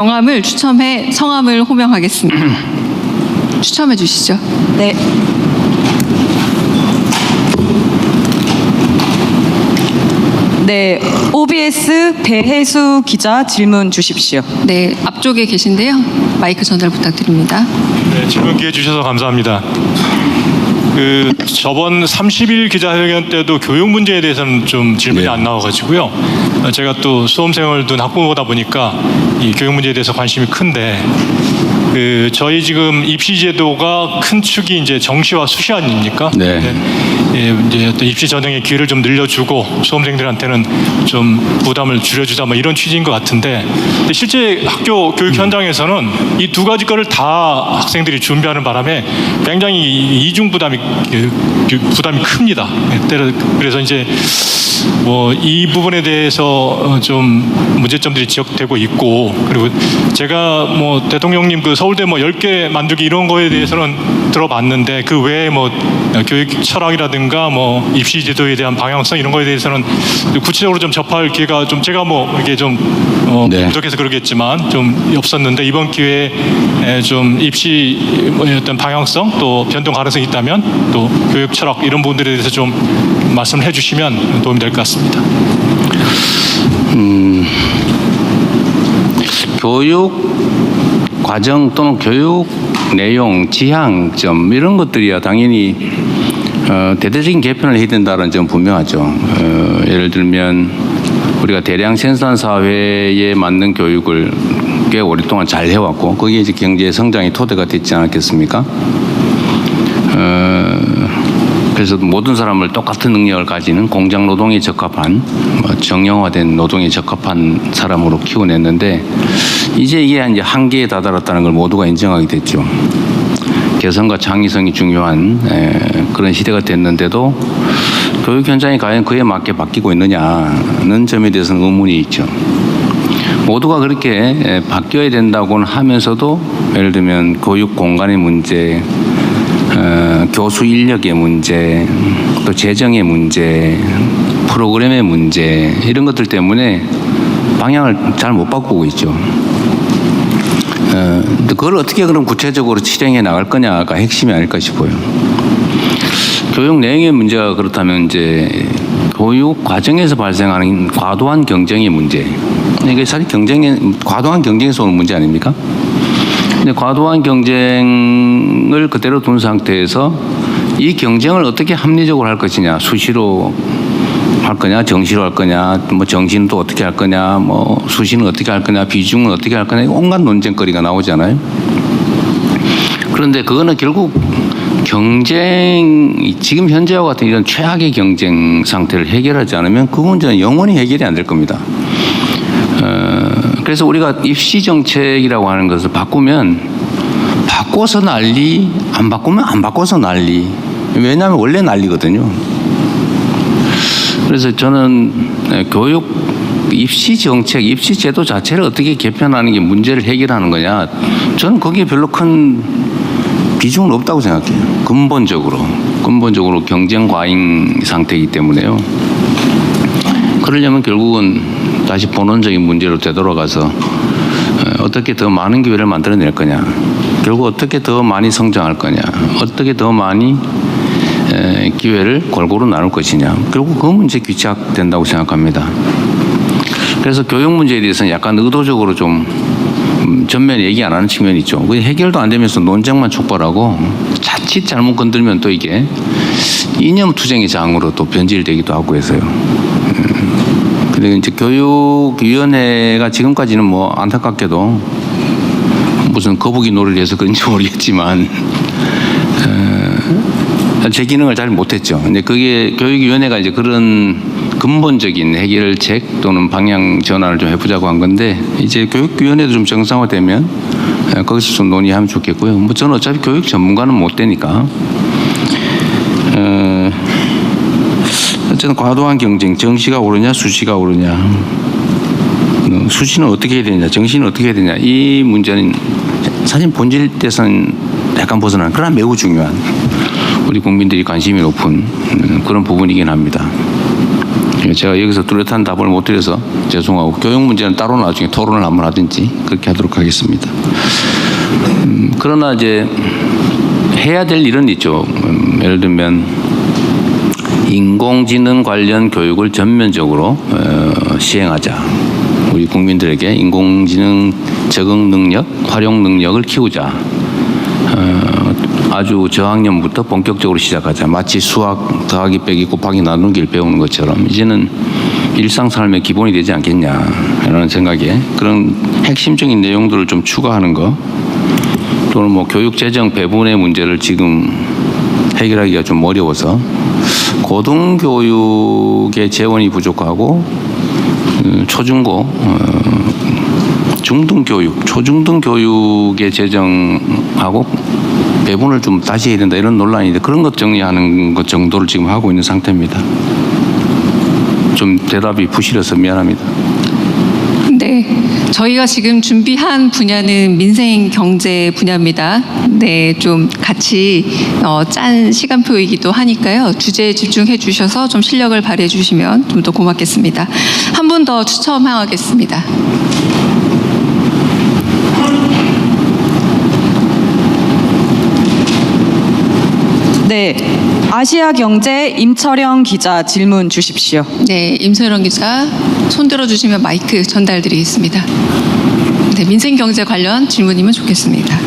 명함을 추첨해 성함을 호명하겠습니다. 추첨해 주시죠. 네. 네, OBS 배혜수 기자 질문 주십시오. 네, 앞쪽에 계신데요. 마이크 전달 부탁드립니다. 네, 질문 기회 주셔서 감사합니다. 저번 30일 기자회견 때도 교육 문제에 대해서는 좀 질문이 안 나와가지고요. 제가 또 수험생을 둔 학부모다 보니까 이 교육 문제에 대해서 관심이 큰데, 저희 지금 입시 제도가 큰 축이 이제 정시와 수시 아닙니까? 네. 이제 어떤 입시 전형의 기회를 좀 늘려주고 수험생들한테는 좀 부담을 줄여주자 뭐 이런 취지인 것 같은데, 근데 실제 학교 교육 현장에서는 이 두 가지 거를 다 학생들이 준비하는 바람에 굉장히 이중 부담이 큽니다. 그래서 이제 뭐 이 부분에 대해서 좀 문제점들이 지적되고 있고, 그리고 제가 뭐 대통령님 서울대 뭐 10개 만들기 이런 거에 대해서는 들어봤는데, 그 외에 뭐 교육 철학이라든가 뭐 입시 제도에 대한 방향성 이런 거에 대해서는 구체적으로 좀 접할 기회가 좀 제가 뭐 이게 좀 부족해서 그러겠지만 좀 없었는데, 이번 기회에 좀 입시 어떤 방향성 또 변동 가능성이 있다면 또 교육 철학 이런 부분들에 대해서 좀 말씀을 해주시면 도움이 될 것 같습니다. 교육 과정 또는 교육 내용, 지향점 이런 것들이야 당연히 대대적인 개편을 해야 된다는 점 분명하죠. 예를 들면 우리가 대량 생산 사회에 맞는 교육을 꽤 오랫동안 잘 해왔고, 거기에 이제 경제 성장의 토대가 됐지 않았겠습니까? 그래서 모든 사람을 똑같은 능력을 가지는 공장 노동에 적합한 정형화된 노동에 적합한 사람으로 키워냈는데, 이제 이게 이제 한계에 다다랐다는 걸 모두가 인정하게 됐죠. 개성과 창의성이 중요한 그런 시대가 됐는데도 교육 현장이 과연 그에 맞게 바뀌고 있느냐는 점에 대해서는 의문이 있죠. 모두가 그렇게 바뀌어야 된다고는 하면서도 예를 들면 교육 공간의 문제, 교수 인력의 문제, 또 재정의 문제, 프로그램의 문제 이런 것들 때문에 방향을 잘 못 바꾸고 있죠. 그걸 어떻게 그럼 구체적으로 실행해 나갈 거냐가 핵심이 아닐까 싶어요. 교육 내용의 문제가 그렇다면 이제 교육 과정에서 발생하는 과도한 경쟁의 문제, 이게 사실 과도한 경쟁에서 오는 문제 아닙니까? 근데 과도한 경쟁을 그대로 둔 상태에서 이 경쟁을 어떻게 합리적으로 할 것이냐, 수시로 할 거냐, 정시로 할 거냐, 뭐 정시는 또 어떻게 할 거냐, 뭐 수시는 어떻게 할 거냐, 비중은 어떻게 할 거냐, 온갖 논쟁거리가 나오잖아요. 그런데 그거는 결국 지금 현재와 같은 이런 최악의 경쟁 상태를 해결하지 않으면 그 문제는 영원히 해결이 안 될 겁니다. 그래서 우리가 입시 정책이라고 하는 것을 바꿔서 난리, 안 바꾸면 안 바꿔서 난리. 왜냐하면 원래 난리거든요. 그래서 저는 교육 입시 정책, 입시 제도 자체를 어떻게 개편하는 게 문제를 해결하는 거냐, 저는 거기에 별로 큰 비중은 없다고 생각해요. 근본적으로 경쟁 과잉 상태이기 때문에요. 그러려면 결국은 다시 본원적인 문제로 되돌아가서 어떻게 더 많은 기회를 만들어낼 거냐, 결국 어떻게 더 많이 성장할 거냐, 어떻게 더 많이 기회를 골고루 나눌 것이냐, 결국 그 문제 귀착된다고 생각합니다. 그래서 교육 문제에 대해서는 약간 의도적으로 좀 전면에 얘기 안 하는 측면이 있죠. 해결도 안 되면서 논쟁만 촉발하고 자칫 잘못 건들면 또 이게 이념 투쟁의 장으로 또 변질되기도 하고 해서요. 그리고 이제 교육위원회가 지금까지는 뭐 안타깝게도 무슨 거북이 놀이를 해서 그런지 모르겠지만 제 기능을 잘 못했죠. 근데 그게 교육위원회가 이제 그런 근본적인 해결책 또는 방향 전환을 좀 해보자고 한 건데, 이제 교육위원회도 좀 정상화되면 거기서 좀 논의하면 좋겠고요. 뭐 저는 어차피 교육 전문가는 못 되니까. 어쨌든 과도한 경쟁, 정시가 오르냐 수시가 오르냐, 수시는 어떻게 해야 되냐, 정시는 어떻게 해야 되냐, 이 문제는 사실 본질에서는 약간 벗어나는, 그러나 매우 중요한, 우리 국민들이 관심이 높은 그런 부분이긴 합니다. 제가 여기서 뚜렷한 답을 못 드려서 죄송하고 교육 문제는 따로 나중에 토론을 한번 하든지 그렇게 하도록 하겠습니다. 그러나 이제 해야 될 일은 있죠. 예를 들면 인공지능 관련 교육을 전면적으로 시행하자. 우리 국민들에게 인공지능 적응 능력, 활용 능력을 키우자. 아주 저학년부터 본격적으로 시작하자. 마치 수학 더하기 빼기 곱하기 나누기를 배우는 것처럼 이제는 일상 삶의 기본이 되지 않겠냐라는 생각에 그런 핵심적인 내용들을 좀 추가하는 거, 또는 뭐 교육 재정 배분의 문제를 지금 해결하기가 좀 어려워서 고등교육의 재원이 부족하고 초중고 중등교육, 초중등교육의 재정하고 배분을 좀 다시 해야 된다 이런 논란인데 그런 것 정리하는 것 정도를 지금 하고 있는 상태입니다. 좀 대답이 부실해서 미안합니다. 네, 저희가 지금 준비한 분야는 민생 경제 분야입니다. 네, 좀 같이 짠 시간표이기도 하니까요. 주제에 집중해 주셔서 좀 실력을 발휘해 주시면 좀 더 고맙겠습니다. 한 분 더 추첨하겠습니다. 네, 아시아경제 임철영 기자 질문 주십시오. 네, 임소영 기자 손 들어주시면 마이크 전달드리겠습니다. 네, 민생 경제 관련 질문이면 좋겠습니다.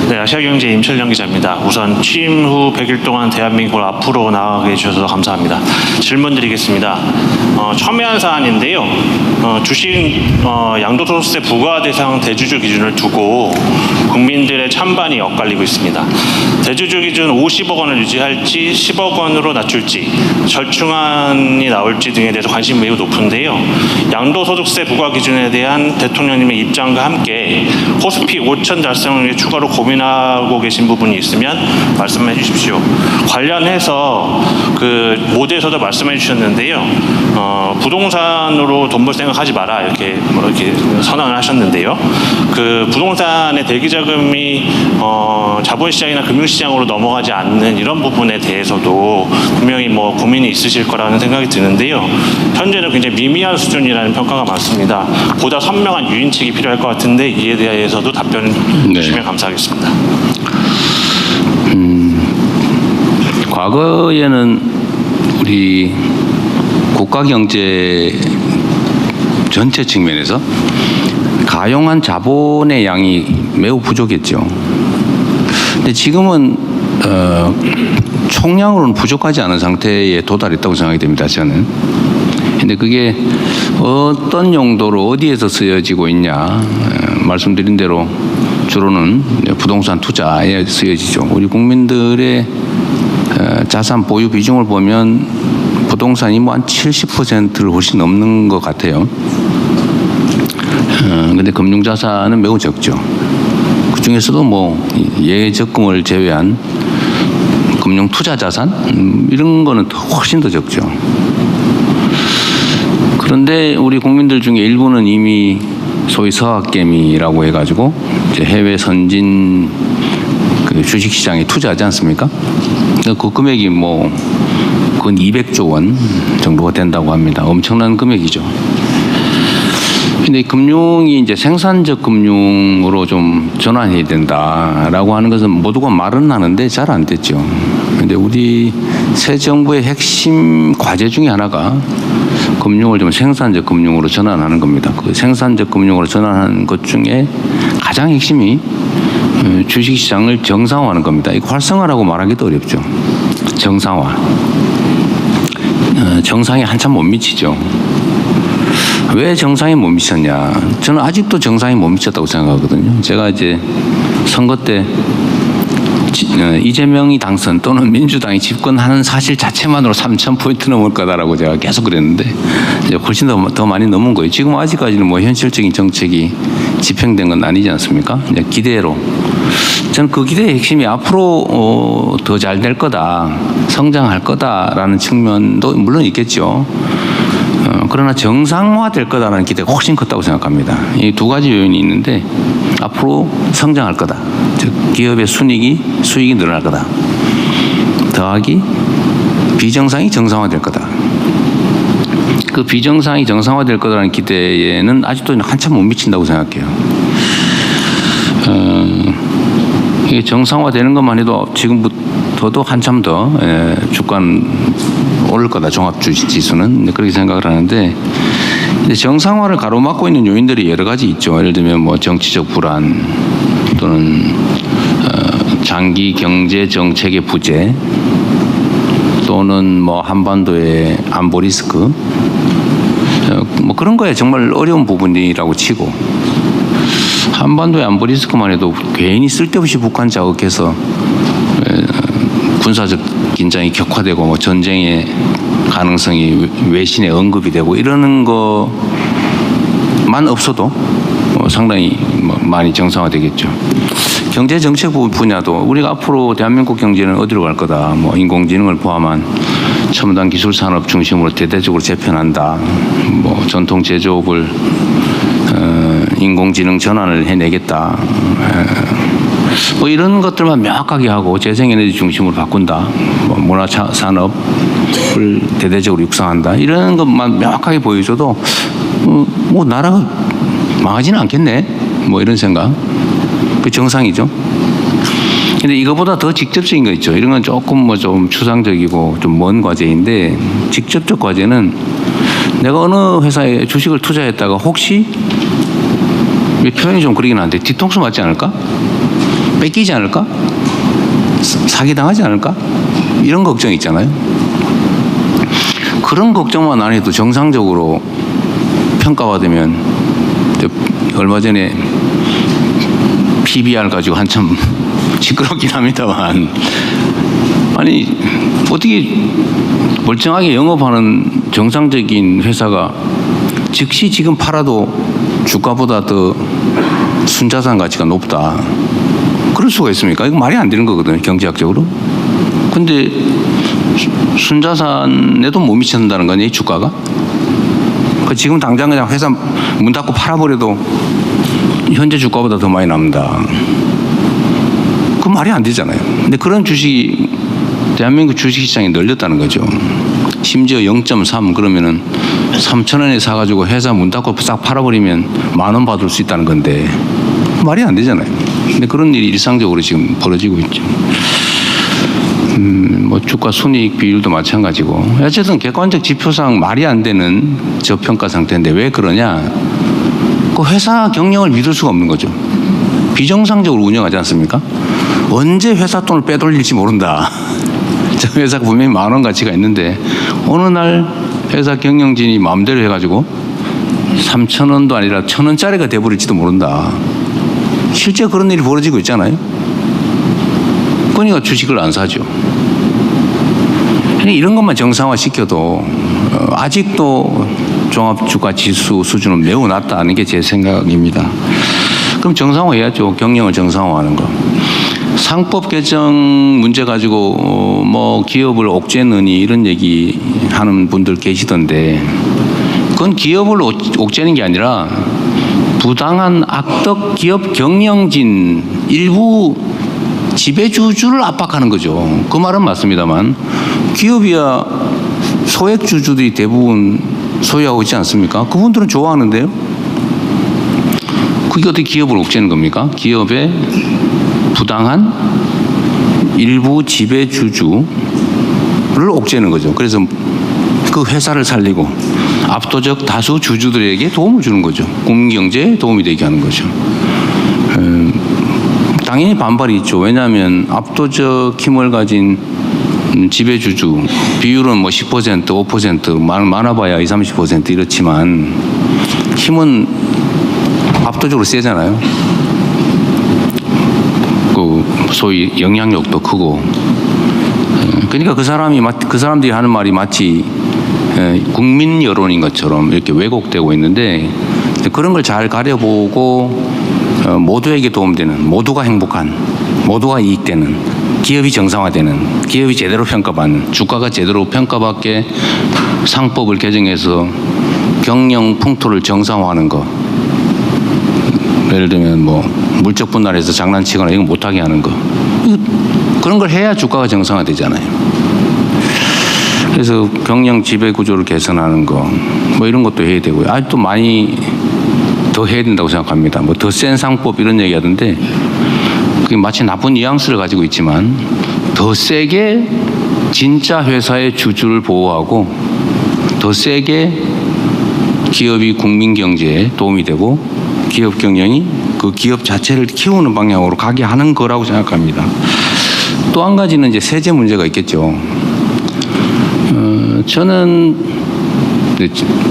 네, 아시아경제 임철영 기자입니다. 우선 취임 후 100일 동안 대한민국을 앞으로 나아가게 해주셔서 감사합니다. 질문 드리겠습니다. 첨예한 사안인데요. 주식 양도소득세 부과 대상 대주주 기준을 두고 국민들의 찬반이 엇갈리고 있습니다. 대주주 기준 50억 원을 유지할지 10억 원으로 낮출지 절충안이 나올지 등에 대해서 관심이 매우 높은데요. 양도소득세 부과 기준에 대한 대통령님의 입장과 함께 코스피 5천 달성을 위해 추가로 고민하고 계신 부분이 있으면 말씀해 주십시오. 관련해서 그 모두에서도 말씀해 주셨는데요. 부동산으로 돈 벌 생각하지 마라 이렇게 선언을 하셨는데요. 그 부동산의 대기자금이 자본시장이나 금융시장으로 넘어가지 않는 이런 부분에 대해서도 분명히 뭐 고민이 있으실 거라는 생각이 드는데요. 현재는 굉장히 미미한 수준이라는 평가가 많습니다. 보다 선명한 유인책이 필요할 것 같은데 이에 대해서도 답변 주시면 감사하겠습니다. 과거에는 우리 국가경제 전체 측면에서 가용한 자본의 양이 매우 부족했죠. 근데 지금은 총량으로는 부족하지 않은 상태에 도달했다고 생각이 됩니다. 저는. 근데 그게 어떤 용도로 어디에서 쓰여지고 있냐 말씀드린 대로 주로는 부동산 투자에 쓰여지죠. 우리 국민들의 자산 보유 비중을 보면 부동산이 뭐 한 70%를 훨씬 넘는 것 같아요. 근데 금융자산은 매우 적죠. 그 중에서도 뭐 예적금을 제외한 금융투자자산 이런 거는 훨씬 더 적죠. 그런데 우리 국민들 중에 일부는 이미 소위 서학개미라고 해가지고 이제 해외 선진 그 주식시장에 투자하지 않습니까? 그 금액이 뭐 근 200조 원 정도가 된다고 합니다. 엄청난 금액이죠. 근데 금융이 이제 생산적 금융으로 좀 전환해야 된다라고 하는 것은 모두가 말은 하는데 잘 안 됐죠. 근데 우리 새 정부의 핵심 과제 중에 하나가 금융을 좀 생산적 금융으로 전환하는 겁니다. 그 생산적 금융으로 전환하는 것 중에 가장 핵심이 주식시장을 정상화하는 겁니다. 이거 활성화라고 말하기도 어렵죠. 정상화. 정상에 한참 못 미치죠. 왜 정상에 못 미쳤냐? 저는 아직도 정상에 못 미쳤다고 생각하거든요. 제가 이제 선거 때 이재명이 당선 또는 민주당이 집권하는 사실 자체만으로 3,000포인트 넘을 거다라고 제가 계속 그랬는데 이제 훨씬 더 많이 넘은 거예요. 지금 아직까지는 뭐 현실적인 정책이 집행된 건 아니지 않습니까? 이제 기대로. 저는 그 기대의 핵심이 앞으로 더 잘 될 거다, 성장할 거다라는 측면도 물론 있겠죠. 그러나 정상화될 거다라는 기대가 훨씬 컸다고 생각합니다. 이 두 가지 요인이 있는데 앞으로 성장할 거다. 즉 기업의 수익이 늘어날 거다. 더하기 비정상이 정상화될 거다. 그 비정상이 정상화될 거라는 기대에는 아직도 한참 못 미친다고 생각해요. 이게 정상화되는 것만 해도 지금부터도 한참 더 주가는 오를 거다. 종합주식지수는 그렇게 생각을 하는데, 근데 정상화를 가로막고 있는 요인들이 여러 가지 있죠. 예를 들면 뭐 정치적 불안 또는 장기 경제 정책의 부재 또는 뭐 한반도의 안보 리스크 뭐 그런 거에 정말 어려운 부분이라고 치고, 한반도의 안보 리스크만 해도 괜히 쓸데없이 북한 자극해서 군사적 긴장이 격화되고 뭐 전쟁의 가능성이 외신에 언급이 되고 이러는 것만 없어도 상당히 많이 정상화되겠죠. 경제 정책 분야도 우리가 앞으로 대한민국 경제는 어디로 갈 거다. 뭐 인공지능을 포함한 첨단 기술 산업 중심으로 대대적으로 재편한다. 뭐 전통 제조업을 인공지능 전환을 해내겠다. 뭐 이런 것들만 명확하게 하고 재생에너지 중심으로 바꾼다. 뭐 문화 산업을 대대적으로 육성한다. 이런 것만 명확하게 보여줘도 뭐 나라가 망하지는 않겠네. 뭐 이런 생각. 그 정상이죠. 근데 이거보다 더 직접적인 거 있죠. 이런 건 조금 뭐 좀 추상적이고 좀 먼 과제인데, 직접적 과제는 내가 어느 회사에 주식을 투자했다가 혹시 표현이 좀 그러긴 한데 뒤통수 맞지 않을까? 뺏기지 않을까? 사기당하지 않을까? 이런 걱정이 있잖아요. 그런 걱정만 안 해도 정상적으로 평가받으면, 얼마 전에 PBR 가지고 한참 시끄럽긴 합니다만, 아니 어떻게 멀쩡하게 영업하는 정상적인 회사가 즉시 지금 팔아도 주가보다 더 순자산 가치가 높다. 그럴 수가 있습니까? 이거 말이 안 되는 거거든요, 경제학적으로. 근데 순자산에도 못 미친다는 거니, 이 주가가? 지금 당장 그냥 회사 문 닫고 팔아버려도 현재 주가보다 더 많이 남는다. 그 말이 안 되잖아요. 근데 그런 주식이 대한민국 주식시장에 널렸다는 거죠. 심지어 0.3 그러면은 3,000원에 사가지고 회사 문 닫고 싹 팔아버리면 10,000원 받을 수 있다는 건데 말이 안 되잖아요. 근데 그런 일이 일상적으로 지금 벌어지고 있죠. 뭐 주가 순이익 비율도 마찬가지고, 어쨌든 객관적 지표상 말이 안 되는 저평가 상태인데 왜 그러냐? 그 회사 경영을 믿을 수가 없는 거죠. 비정상적으로 운영하지 않습니까? 언제 회사 돈을 빼돌릴지 모른다. 저 회사가 분명히 10,000원 가치가 있는데 어느 날 회사 경영진이 마음대로 해가지고 3,000원도 아니라 1,000원짜리가 돼버릴지도 모른다. 실제 그런 일이 벌어지고 있잖아요. 그러니까 주식을 안 사죠. 이런 것만 정상화시켜도 아직도 종합주가지수 수준은 매우 낮다는 게 제 생각입니다. 그럼 정상화해야죠. 경영을 정상화하는 거. 상법 개정 문제 가지고 뭐 기업을 옥죄느니 이런 얘기 하는 분들 계시던데, 그건 기업을 옥죄는 게 아니라 부당한 악덕 기업 경영진 일부 지배주주를 압박하는 거죠. 그 말은 맞습니다만 기업이야 소액주주들이 대부분 소유하고 있지 않습니까? 그분들은 좋아하는데요. 그게 어떻게 기업을 옥죄는 겁니까? 기업의 부당한 일부 지배주주를 옥죄는 거죠. 그래서 그 회사를 살리고 압도적 다수 주주들에게 도움을 주는 거죠. 국민경제에 도움이 되게 하는 거죠. 당연히 반발이 있죠. 왜냐하면 압도적 힘을 가진 지배주주 비율은 뭐 10%, 5% 많아봐야 20, 30% 이렇지만 힘은 압도적으로 세잖아요. 그 소위 영향력도 크고. 그러니까 그 사람들이 하는 말이 마치 국민 여론인 것처럼 이렇게 왜곡되고 있는데, 그런 걸 잘 가려보고 모두에게 도움되는, 모두가 행복한, 모두가 이익되는, 기업이 정상화되는, 기업이 제대로 평가받는, 주가가 제대로 평가받게 상법을 개정해서 경영 풍토를 정상화하는 거. 예를 들면 뭐 물적 분할해서 장난치거나 이거 못하게 하는 거. 그런 걸 해야 주가가 정상화되잖아요. 그래서 경영 지배 구조를 개선하는 거, 뭐 이런 것도 해야 되고요. 아직도 많이 더 해야 된다고 생각합니다. 뭐 더 센 상법 이런 얘기 하던데, 그게 마치 나쁜 뉘앙스를 가지고 있지만, 더 세게 진짜 회사의 주주를 보호하고, 더 세게 기업이 국민 경제에 도움이 되고, 기업 경영이 그 기업 자체를 키우는 방향으로 가게 하는 거라고 생각합니다. 또 한 가지는 이제 세제 문제가 있겠죠.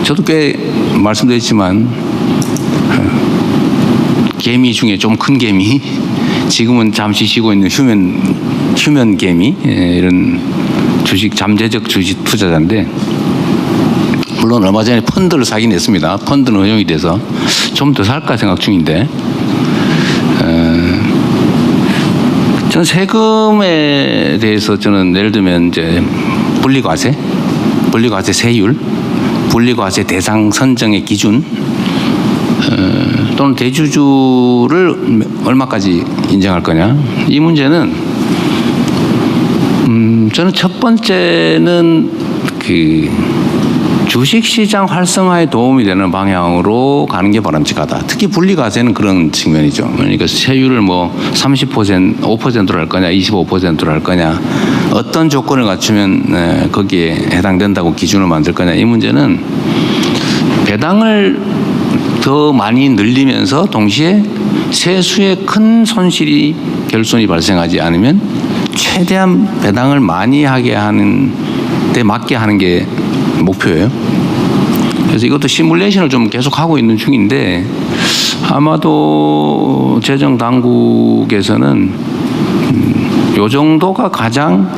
저도 꽤 말씀드렸지만, 개미 중에 좀 큰 개미, 지금은 잠시 쉬고 있는 휴면 개미, 이런 잠재적 주식 투자자인데, 물론 얼마 전에 펀드를 사긴 했습니다. 펀드는 허용이 돼서 좀 더 살까 생각 중인데, 전 세금에 대해서 저는 예를 들면 이제 분리과세 세율, 분리과세 대상 선정의 기준, 또는 대주주를 얼마까지 인정할 거냐, 이 문제는 저는 첫 번째는 그 주식시장 활성화에 도움이 되는 방향으로 가는 게 바람직하다. 특히 분리과세는 그런 측면이죠. 그러니까 세율을 뭐 30%, 5%로 할 거냐, 25%로 할 거냐, 어떤 조건을 갖추면 거기에 해당된다고 기준을 만들 거냐, 이 문제는 배당을 더 많이 늘리면서 동시에 세수에 큰 손실이 결손이 발생하지 않으면 최대한 배당을 많이 하게 하는 데 맞게 하는 게 목표예요. 그래서 이것도 시뮬레이션을 좀 계속 하고 있는 중인데, 아마도 재정 당국에서는 요 정도가 가장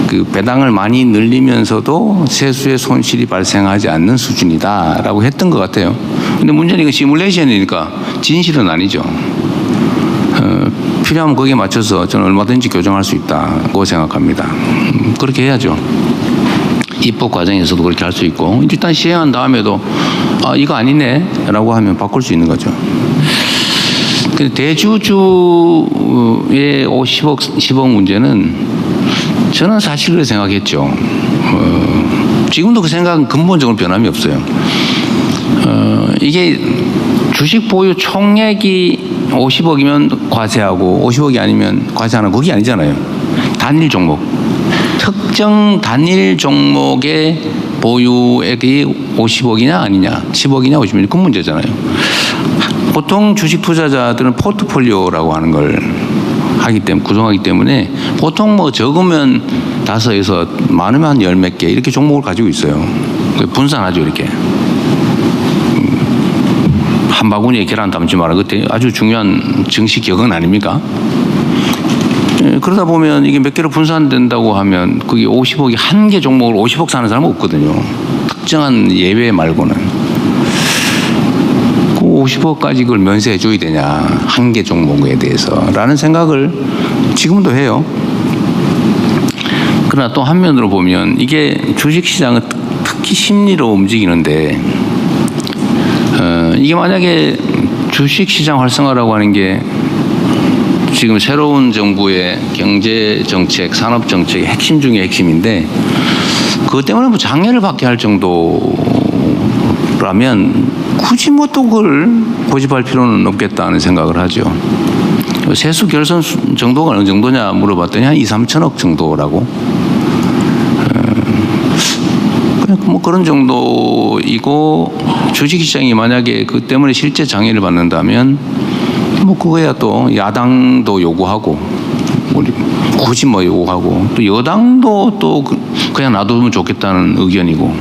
그 배당을 많이 늘리면서도 세수의 손실이 발생하지 않는 수준이다라고 했던 것 같아요. 근데 문제는 이거 시뮬레이션이니까 진실은 아니죠. 필요하면 거기에 맞춰서 저는 얼마든지 교정할 수 있다고 생각합니다. 그렇게 해야죠. 입법 과정에서도 그렇게 할 수 있고, 일단 시행한 다음에도 이거 아니네 라고 하면 바꿀 수 있는 거죠. 근데 대주주의 50억, 10억 문제는 저는 사실 그렇게 생각했죠. 지금도 그 생각은 근본적으로 변함이 없어요. 이게 주식 보유 총액이 50억이면 과세하고 50억이 아니면 과세하는 그게 아니잖아요. 단일 종목. 특정 단일 종목의 보유액이 50억이냐 아니냐, 10억이냐 50억이냐, 그 문제잖아요. 보통 주식 투자자들은 포트폴리오라고 하는 걸 하기 때문에, 구성하기 때문에 보통 뭐 적으면 5에서 많으면 한 10몇 개 이렇게 종목을 가지고 있어요. 분산하죠, 이렇게. 한 바구니에 계란 담지 마라. 그때 아주 중요한 정식 격언 아닙니까? 그러다 보면 이게 몇 개로 분산된다고 하면 그게 50억이 한 개 종목을 50억 사는 사람은 없거든요. 특정한 예외 말고는. 그 50억까지 그걸 면세해 줘야 되냐, 한 개 종목에 대해서 라는 생각을 지금도 해요. 그러나 또 한면으로 보면 이게 주식시장은 특히 심리로 움직이는데, 이게 만약에 주식시장 활성화라고 하는 게 지금 새로운 정부의 경제정책, 산업정책의 핵심 중에 핵심인데, 그것 때문에 뭐 장애를 받게 할 정도라면 굳이 뭐 또 그걸 고집할 필요는 없겠다는 생각을 하죠. 세수 결손 정도가 어느 정도냐 물어봤더니 한 2, 3천억 정도라고. 뭐 그런 정도이고, 주식시장이 만약에 그 때문에 실제 장애를 받는다면 뭐 그거야 또 야당도 요구하고, 굳이 뭐 요구하고, 또 여당도 또 그냥 놔두면 좋겠다는 의견이고,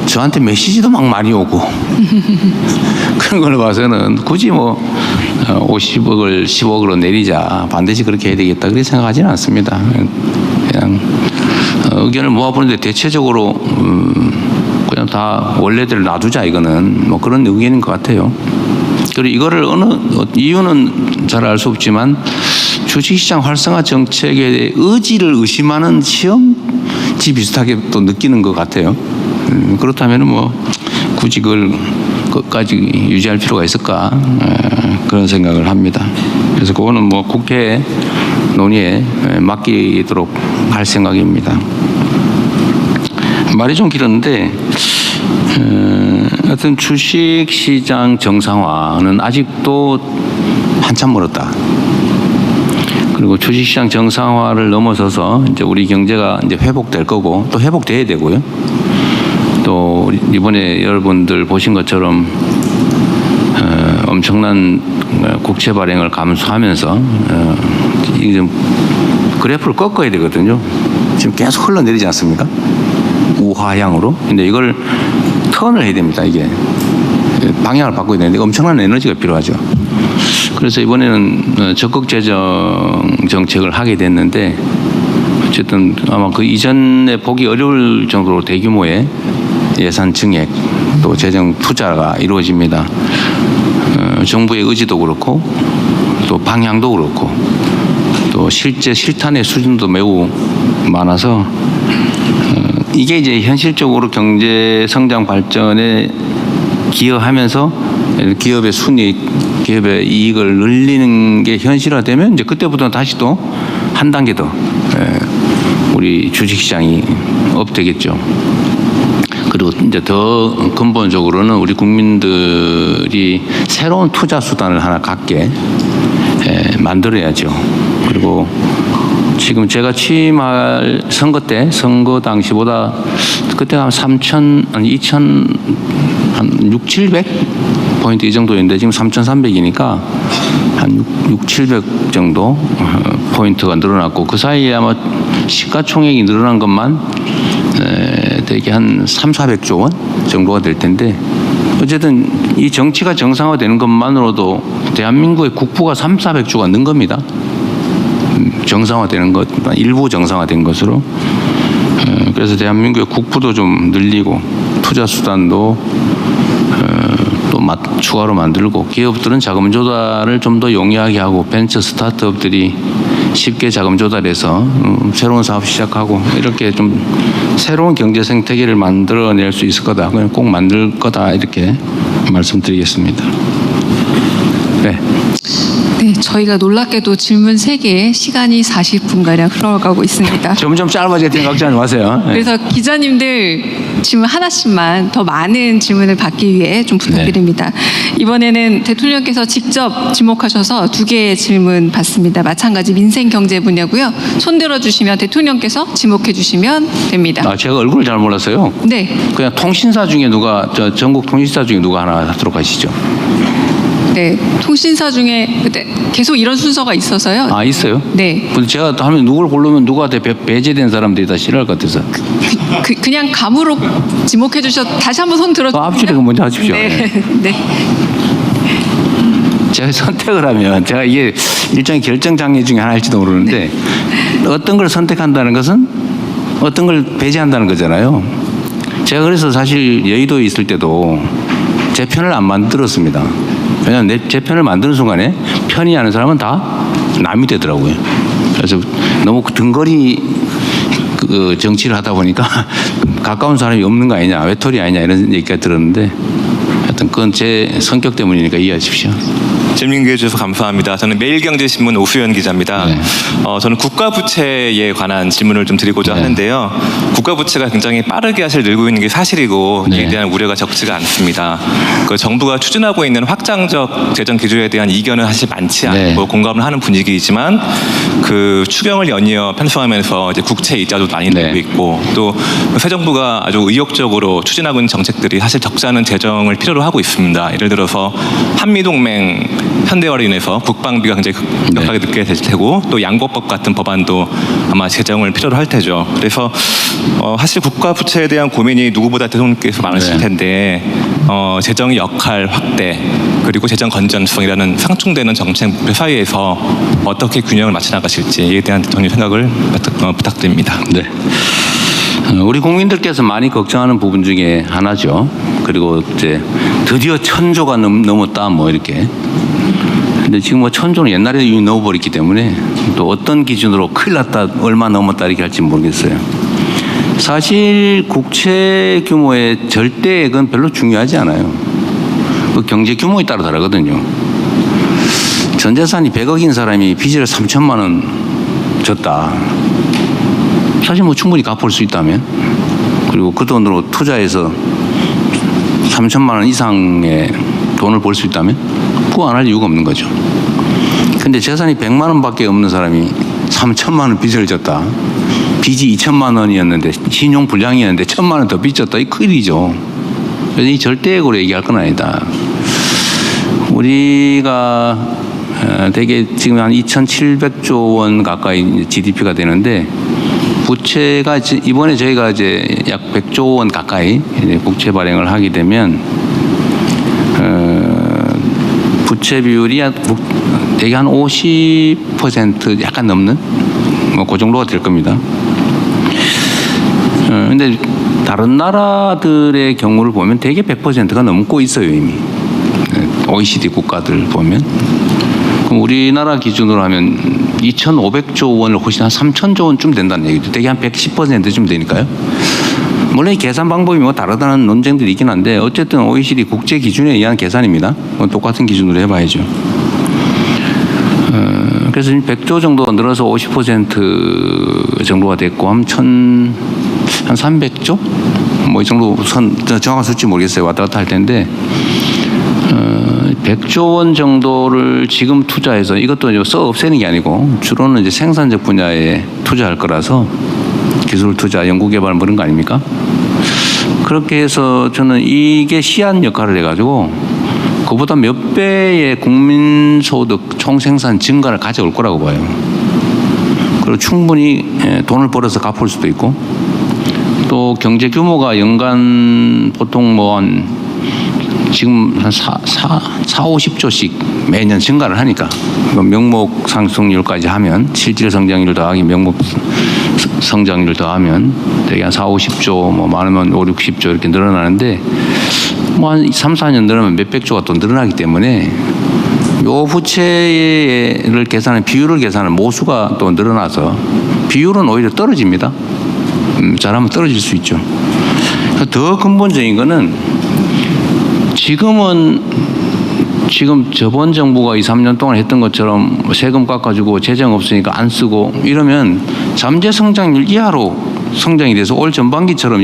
저한테 메시지도 막 많이 오고 그런 걸 봐서는 굳이 뭐 50억을 10억으로 내리자, 반드시 그렇게 해야 되겠다 그렇게 생각하지는 않습니다. 그냥 의견을 모아보는데 대체적으로 그냥 다 원래대로 놔두자, 이거는 뭐 그런 의견인 것 같아요. 그리고 이거를 이유는 잘 알 수 없지만 주식시장 활성화 정책의 의지를 의심하는 시험지 비슷하게 또 느끼는 것 같아요. 그렇다면 뭐 굳이 그걸 끝까지 유지할 필요가 있을까, 그런 생각을 합니다. 그래서 그거는 뭐 국회 논의에 맡기도록 할 생각입니다. 말이 좀 길었는데 하여튼 주식시장 정상화는 아직도 한참 멀었다. 그리고 주식시장 정상화를 넘어서서 이제 우리 경제가 이제 회복될 거고 또 회복돼야 되고요. 또 이번에 여러분들 보신 것처럼 엄청난 국채 발행을 감수하면서 이게 좀 그래프를 꺾어야 되거든요. 지금 계속 흘러내리지 않습니까? 우하향으로. 근데 이걸 턴을 해야 됩니다. 이게 방향을 바꿔야 되는데 엄청난 에너지가 필요하죠. 그래서 이번에는 적극 재정 정책을 하게 됐는데 어쨌든 아마 그 이전에 보기 어려울 정도로 대규모의 예산 증액 또 재정 투자가 이루어집니다. 정부의 의지도 그렇고 또 방향도 그렇고 또 실제 실탄의 수준도 매우 많아서 이게 이제 현실적으로 경제 성장 발전에 기여하면서 기업의 순이익, 기업의 이익을 늘리는 게 현실화되면 이제 그때부터 다시 또 한 단계 더 우리 주식시장이 업되겠죠. 그리고 이제 더 근본적으로는 우리 국민들이 새로운 투자 수단을 하나 갖게 만들어야죠. 그리고 지금 제가 취임할 선거 때, 선거 당시보다 그때 한 6, 700포인트 이 정도였는데 지금 3,300이니까 한 6, 700 정도 포인트가 늘어났고 그 사이에 아마 시가총액이 늘어난 것만 되게 한 3, 400조 원 정도가 될 텐데 어쨌든 이 정치가 정상화되는 것만으로도 대한민국의 국부가 3, 400조가 는 겁니다. 정상화되는 것, 일부 정상화된 것으로. 그래서 대한민국의 국부도 좀 늘리고 투자 수단도 또 추가로 만들고 기업들은 자금 조달을 좀 더 용이하게 하고 벤처 스타트업들이 쉽게 자금 조달해서 새로운 사업 시작하고 이렇게 좀 새로운 경제 생태계를 만들어낼 수 있을 거다. 그냥 꼭 만들 거다 이렇게 말씀드리겠습니다. 네. 네, 저희가 놀랍게도 질문 3개에 시간이 40분가량 흘러가고 있습니다. 점점 짧아질 테니 걱정하지 마세요. 네. 그래서 기자님들 질문 하나씩만 더 많은 질문을 받기 위해 좀 부탁드립니다. 이번에는 대통령께서 직접 지목하셔서 2개의 질문 받습니다. 마찬가지 민생 경제 분야고요. 손 들어주시면 대통령께서 지목해 주시면 됩니다. 아, 제가 얼굴을 잘 몰랐어요. 네. 그냥 통신사 중에 전국 통신사 중에 누가 하나 하도록 하시죠. 네, 통신사 중에 그때 계속 이런 순서가 있어서요. 아, 있어요? 네. 근데 제가 하면 누구를 고르면 누구한테 배제된 사람들이 다 싫어할 것 같아서. 그냥 감으로 지목해 주셔도 다시 한번 손 들어주세요. 앞줄에 먼저 하십시오. 네. 네. 제가 선택을 하면 제가 이게 일종의 결정 장애 중에 하나일지도 모르는데 어떤 걸 선택한다는 것은 어떤 걸 배제한다는 거잖아요. 제가 그래서 사실 여의도에 있을 때도 제 편을 안 만들었습니다. 왜냐하면 제 편을 만드는 순간에 편이 아는 사람은 다 남이 되더라고요. 그래서 너무 등거리 정치를 하다 보니까 가까운 사람이 없는 거 아니냐, 외톨이 아니냐 이런 얘기가 들었는데 하여튼 그건 제 성격 때문이니까 이해하십시오. 질문 기회 주셔서 감사합니다. 저는 매일경제신문 오수연 기자입니다. 네. 저는 국가부채에 관한 질문을 좀 드리고자 하는데요. 국가부채가 굉장히 빠르게 사실 늘고 있는 게 사실이고 네. 이에 대한 우려가 적지가 않습니다. 그 정부가 추진하고 있는 확장적 재정 기조에 대한 이견은 사실 많지 않고 네. 공감을 하는 분위기이지만 그 추경을 연이어 편성하면서 이제 국채 이자도 많이 늘고 네. 있고 또 새 정부가 아주 의욕적으로 추진하고 있는 정책들이 사실 적지 않은 재정을 필요로 하고 있습니다. 예를 들어서 한미동맹 현대화로 인해서 국방비가 굉장히 급격하게 늦게 될 테고 또 양보법 같은 법안도 아마 재정을 필요로 할 테죠. 그래서 사실 국가 부채에 대한 고민이 누구보다 대통령께서 많으실 텐데 재정의 역할 확대 그리고 재정 건전성이라는 상충되는 정책 목표 사이에서 어떻게 균형을 맞춰 나가실지에 대한 대통령 생각을 부탁드립니다. 네. 우리 국민들께서 많이 걱정하는 부분 중에 하나죠. 그리고 이제 드디어 1,000조가 넘었다 뭐 이렇게. 근데 지금 뭐 1,000조는 옛날에 이미 넘어버렸기 때문에 또 어떤 기준으로 큰일 났다, 얼마 넘었다 이렇게 할지 모르겠어요. 사실 국채 규모의 절대액은 별로 중요하지 않아요. 그 경제 규모에 따라 다르거든요. 전 재산이 100억인 사람이 빚을 3천만 원 졌다. 사실 뭐 충분히 갚을 수 있다면 그리고 그 돈으로 투자해서 3천만 원 이상의 돈을 벌 수 있다면 그거 안 할 이유가 없는 거죠. 근데 재산이 100만 원밖에 없는 사람이 3천만 원 빚을 졌다. 빚이 2천만 원이었는데 신용 불량이었는데 1천만 원 더 빚졌다. 이 큰일이죠. 그래서 이 절대액으로 얘기할 건 아니다. 우리가 대개 지금 한 2,700조 원 가까이 GDP가 되는데 부채가 이번에 저희가 이제 약 100조 원 가까이 이제 국채 발행을 하게 되면 부채 비율이 대개 한 50% 약간 넘는 뭐 그 정도가 될 겁니다. 근데 다른 나라들의 경우를 보면 대개 100%가 넘고 있어요 이미. OECD 국가들 보면. 그럼 우리나라 기준으로 하면 2,500조 원을 훨씬 한 3,000조 원쯤 된다는 얘기죠. 대개 한 110%쯤 되니까요. 물론 이 계산 방법이 뭐 다르다는 논쟁들이 있긴 한데 어쨌든 OECD 국제 기준에 의한 계산입니다. 똑같은 기준으로 해봐야죠. 그래서 100조 정도 늘어서 50% 정도가 됐고 한 300조? 뭐 이 정도 정확한 수치 모르겠어요. 왔다 갔다 할 텐데 100조 원 정도를 지금 투자해서 이것도 이제 써 없애는 게 아니고 주로는 이제 생산적 분야에 투자할 거라서 기술 투자, 연구개발 뭐 그런 거 아닙니까? 그렇게 해서 저는 이게 씨앗 역할을 해가지고 그보다 몇 배의 국민소득 총생산 증가를 가져올 거라고 봐요. 그리고 충분히 돈을 벌어서 갚을 수도 있고 또 경제 규모가 연간 보통 뭐 한 지금 한 50조씩 매년 증가를 하니까 명목 상승률까지 하면 실질 성장률 더하기 명목 성장률 더하면 되게 한 50조 뭐 많으면 60조 이렇게 늘어나는데 뭐 한 3, 4년 늘어나면 몇백 조가 또 늘어나기 때문에 요 부채를 계산하는 비율을 계산하는 모수가 또 늘어나서 비율은 오히려 떨어집니다. 잘하면 떨어질 수 있죠. 더 근본적인 거는 지금 저번 정부가 2, 3년 동안 했던 것처럼 세금 깎아주고 재정 없으니까 안 쓰고 이러면 잠재 성장률 이하로 성장이 돼서 올 전반기처럼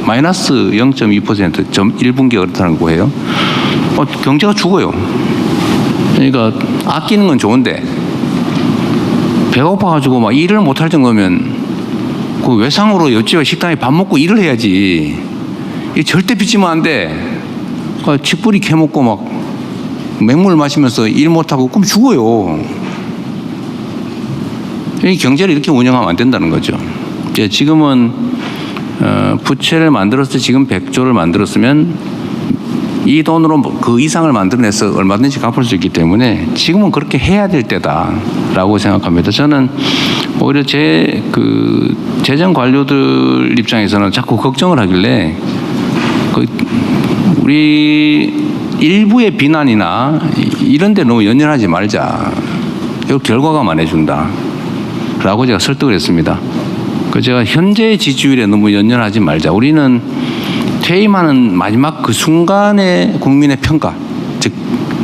마이너스 0.2% 1분기가 그렇다는 거예요. 경제가 죽어요. 그러니까 아끼는 건 좋은데 배고파가지고 막 일을 못할 정도면 그 외상으로 옆집에 식당에 밥 먹고 일을 해야지. 이 절대 빚지면 안 돼. 그러니까 칡뿌리 캐먹고 막 맹물 마시면서 일 못하고 그럼 죽어요. 이 경제를 이렇게 운영하면 안 된다는 거죠. 지금은 부채를 만들었을 때 지금 100조를 만들었으면 이 돈으로 그 이상을 만들어내서 얼마든지 갚을 수 있기 때문에 지금은 그렇게 해야 될 때다라고 생각합니다. 저는 오히려 재정 관료들 입장에서는 자꾸 걱정을 하길래 우리 일부의 비난이나 이런 데 너무 연연하지 말자. 이 결과가 말해준다. 라고 제가 설득을 했습니다. 제가 현재 지지율에 너무 연연하지 말자. 우리는 퇴임하는 마지막 그 순간의 국민의 평가, 즉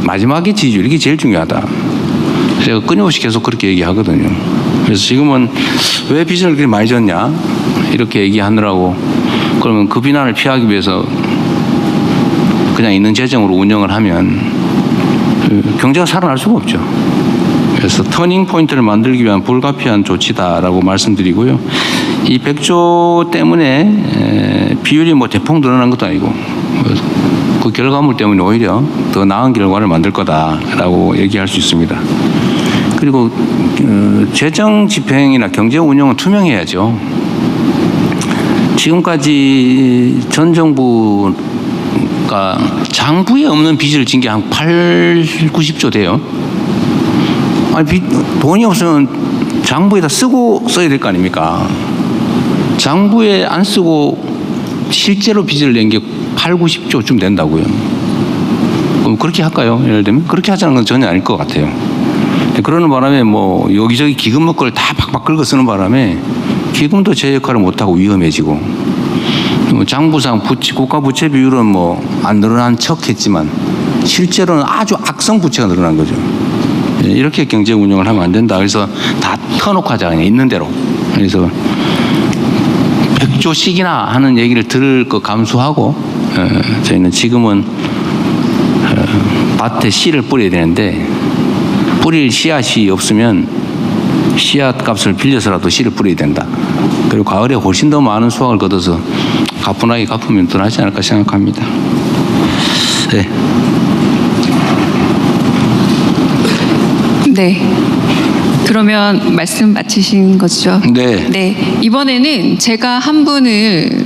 마지막의 지지율, 이게 제일 중요하다. 제가 끊임없이 계속 그렇게 얘기하거든요. 그래서 지금은 왜 빚을 그렇게 많이 졌냐 이렇게 얘기하느라고 그러면 그 비난을 피하기 위해서 그냥 있는 재정으로 운영을 하면 경제가 살아날 수가 없죠. 그래서 터닝 포인트를 만들기 위한 불가피한 조치다라고 말씀드리고요. 이 100조 때문에 비율이 뭐 대폭 늘어난 것도 아니고 그 결과물 때문에 오히려 더 나은 결과를 만들 거다라고 얘기할 수 있습니다. 그리고 재정 집행이나 경제 운영은 투명해야죠. 지금까지 전 정부가 장부에 없는 빚을 진 게 한 90조 돼요. 아니, 돈이 없으면 장부에다 쓰고 써야 될 거 아닙니까? 장부에 안 쓰고 실제로 빚을 낸 게 90조쯤 된다고요. 그럼 그렇게 할까요? 예를 들면 그렇게 하자는 건 전혀 아닐 것 같아요. 그러는 바람에 뭐 여기저기 기금 먹거리를 다 박박 긁어 쓰는 바람에 기금도 제 역할을 못하고 위험해지고 장부상 국가 부채 비율은 뭐 안 늘어난 척했지만 실제로는 아주 악성 부채가 늘어난 거죠. 이렇게 경제 운영을 하면 안 된다. 그래서 다 터놓고 하자 그냥 있는 대로. 그래서 100조씩이나 하는 얘기를 들을 거 감수하고 저희는 지금은 밭에 씨를 뿌려야 되는데 뿌릴 씨앗이 없으면 씨앗 값을 빌려서라도 씨를 뿌려야 된다. 그리고 가을에 훨씬 더 많은 수확을 거둬서 가뿐하게 갚으면 더 낫지 않을까 생각합니다. 네. 네. 그러면 말씀 마치신 거죠? 네. 네. 이번에는 제가 한 분을